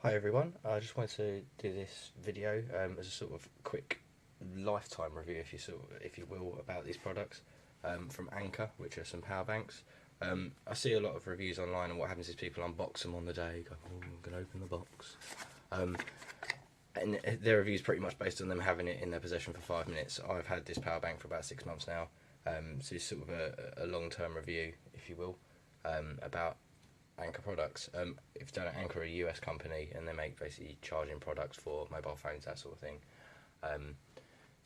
Hi everyone, I just wanted to do this video as a sort of quick lifetime review, if you will, about these products from Anker, which are some power banks. I see a lot of reviews online, and what happens is people unbox them on the day, go, "Oh, I'm going to open the box," and their reviews pretty much based on them having it in their possession for 5 minutes. I've had this power bank for about 6 months now, so it's sort of a long-term review, if you will, about Anker products. If you don't know, Anker are a US company, and they make basically charging products for mobile phones, that sort of thing.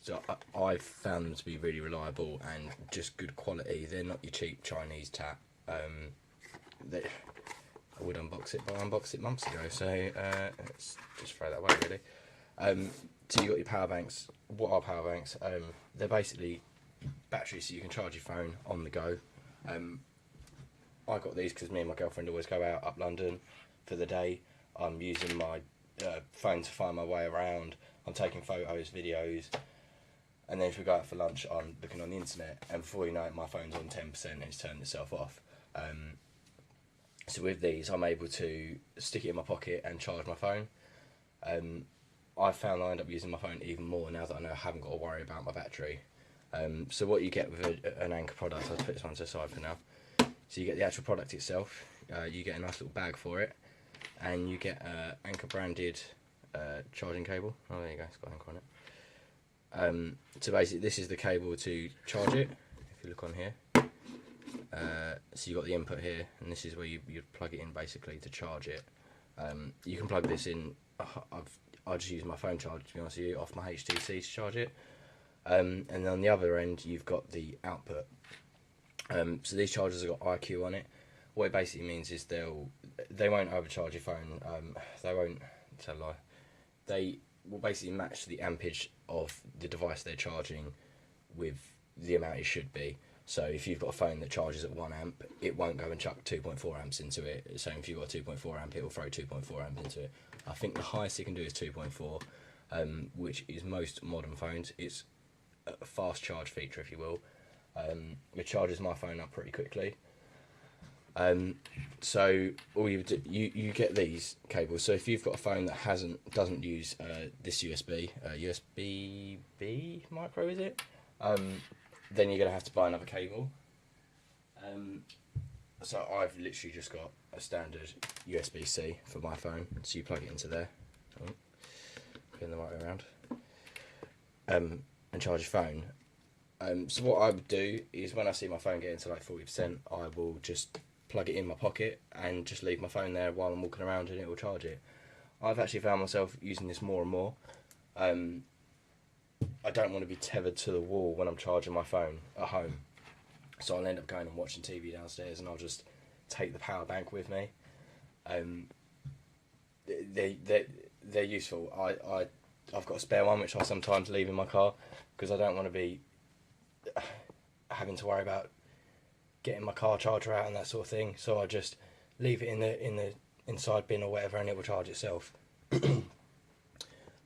So I've found them to be really reliable and just good quality. They're not your cheap Chinese tap. I would unbox it, but I unboxed it months ago, so let's just throw that away really. So you got your power banks. What are power banks? They're basically batteries so you can charge your phone on the go. I got these because me and my girlfriend always go out up London for the day. I'm using my phone to find my way around. I'm taking photos, videos, and then if we go out for lunch, I'm looking on the internet, and before you know it, my phone's on 10% and it's turned itself off. So with these, I'm able to stick it in my pocket and charge my phone. I found I end up using my phone even more now that I know I haven't got to worry about my battery. So what you get with an Anker product, I'll put this one to the side for now. So you get the actual product itself, you get a nice little bag for it, and you get Anker branded charging cable. Oh, there you go, it's got Anker on it. So basically this is the cable to charge it, if you look on here. So you've got the input here, and this is where you plug it in basically to charge it. You can plug this in, I just use my phone charger, to be honest with you, off my HTC to charge it. And then on the other end you've got the output. So these chargers have got IQ on it. What it basically means is they won't overcharge your phone. They won't tell a lie. They will basically match the ampage of the device they're charging with the amount it should be. So if you've got a phone that charges at 1 amp, it won't go and chuck 2.4 amps into it. So if you've got a 2.4 amp, it will throw 2.4 amps into it. I think the highest it can do is 2.4, which is most modern phones. It's a fast charge feature, if you will. It charges my phone up pretty quickly. So all you do, you get these cables. So if you've got a phone that doesn't use this USB-B micro, is it? Then you're gonna have to buy another cable. So I've literally just got a standard USB-C for my phone. So you plug it into there, pin the right way around, and charge your phone. So what I would do is when I see my phone getting to like 40%, I will just plug it in my pocket and just leave my phone there while I'm walking around, and it will charge it. I've actually found myself using this more and more. I don't want to be tethered to the wall when I'm charging my phone at home, so I'll end up going and watching TV downstairs, and I'll just take the power bank with me. They're useful. I've got a spare one which I sometimes leave in my car because I don't want to be having to worry about getting my car charger out and that sort of thing, so I just leave it in the inside bin or whatever, and it will charge itself. So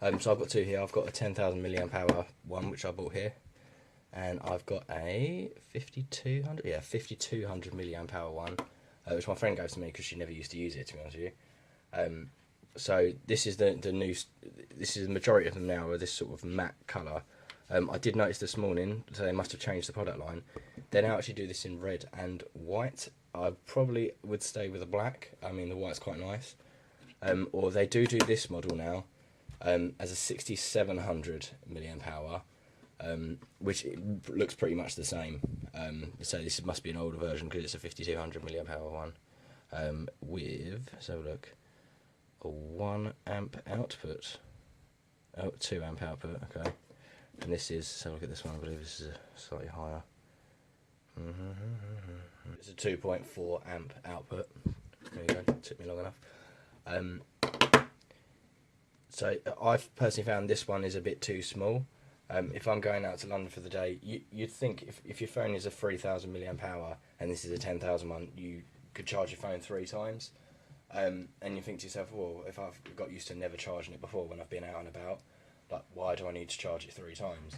I've got two here. I've got a 10,000 milliamp hour one which I bought here, and I've got a 5200 milliamp hour one, which my friend gave to me because she never used to use it, to be honest with you. So this is the new. This is the majority of them now are this sort of matte colour. I did notice this morning, so they must have changed the product line. They now actually do this in red and white. I probably would stay with the black. I mean, the white's quite nice. Or they do this model now as a 6700 milliamp hour, which looks pretty much the same. So this must be an older version because it's a 5200 milliamp hour one with, let's have a look, a 1 amp output. Oh, 2 amp output, okay. And this is, so look at this one, I believe this is a slightly higher. It's a 2.4 amp output. There you go, took me long enough. So I've personally found this one is a bit too small. If I'm going out to London for the day, you'd think if your phone is a 3000 milliamp hour and this is a 10,000 one, you could charge your phone 3 times. And you think to yourself, well, if I've got used to never charging it before when I've been out and about, like, why do I need to charge it 3 times?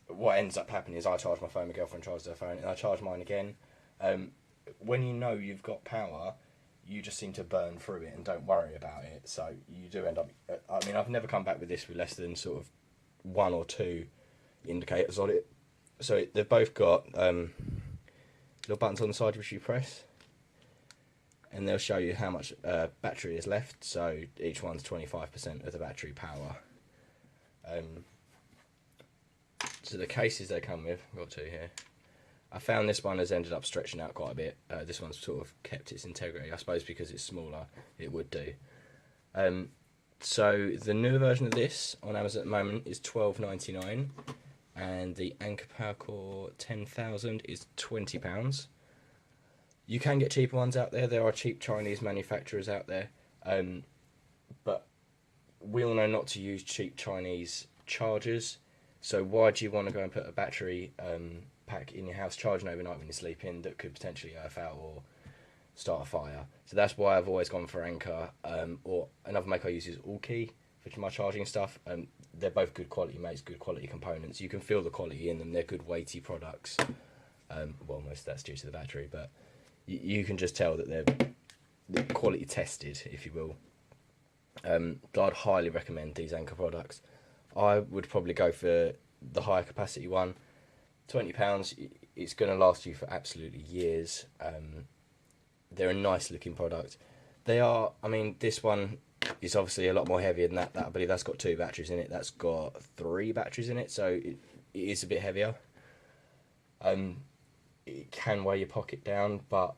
What ends up happening is I charge my phone, my girlfriend charges her phone, and I charge mine again. When you know you've got power, you just seem to burn through it and don't worry about it. So you do end up. I mean, I've never come back with this with less than sort of 1 or 2 indicators on it. So they've both got little buttons on the side which you press, and they'll show you how much battery is left. So each one's 25% of the battery power. So the cases they come with, I've got 2 here. I found this one has ended up stretching out quite a bit. This one's sort of kept its integrity, I suppose, because it's smaller. It would do. So the newer version of this on Amazon at the moment is $12.99, and the Anker PowerBank 10,000 is £20. You can get cheaper ones out there. There are cheap Chinese manufacturers out there, but we all know not to use cheap Chinese chargers. So why do you want to go and put a battery pack in your house charging overnight when you're sleeping that could potentially earth out or start a fire? So that's why I've always gone for Anker, or another make I use is Allkey for my charging stuff. They're both good quality mates, good quality components. You can feel the quality in them. They're good weighty products. Well, most of that's due to the battery, but you can just tell that they're quality tested, if you will. I'd highly recommend these Anker products. I would probably go for the higher capacity one. £20, it's going to last you for absolutely years. They're a nice looking product. They are, I mean, this one is obviously a lot more heavier than that. I believe that's got 2 batteries in it. That's got 3 batteries in it, so it is a bit heavier. It can weigh your pocket down, but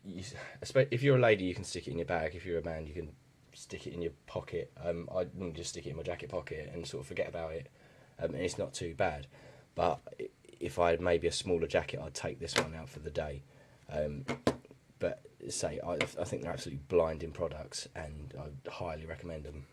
if you're a lady, you can stick it in your bag. If you're a man, you can stick it in your pocket. I wouldn't just stick it in my jacket pocket and sort of forget about it. And it's not too bad. But if I had maybe a smaller jacket, I'd take this one out for the day. But I think they're absolutely blinding products, and I highly recommend them.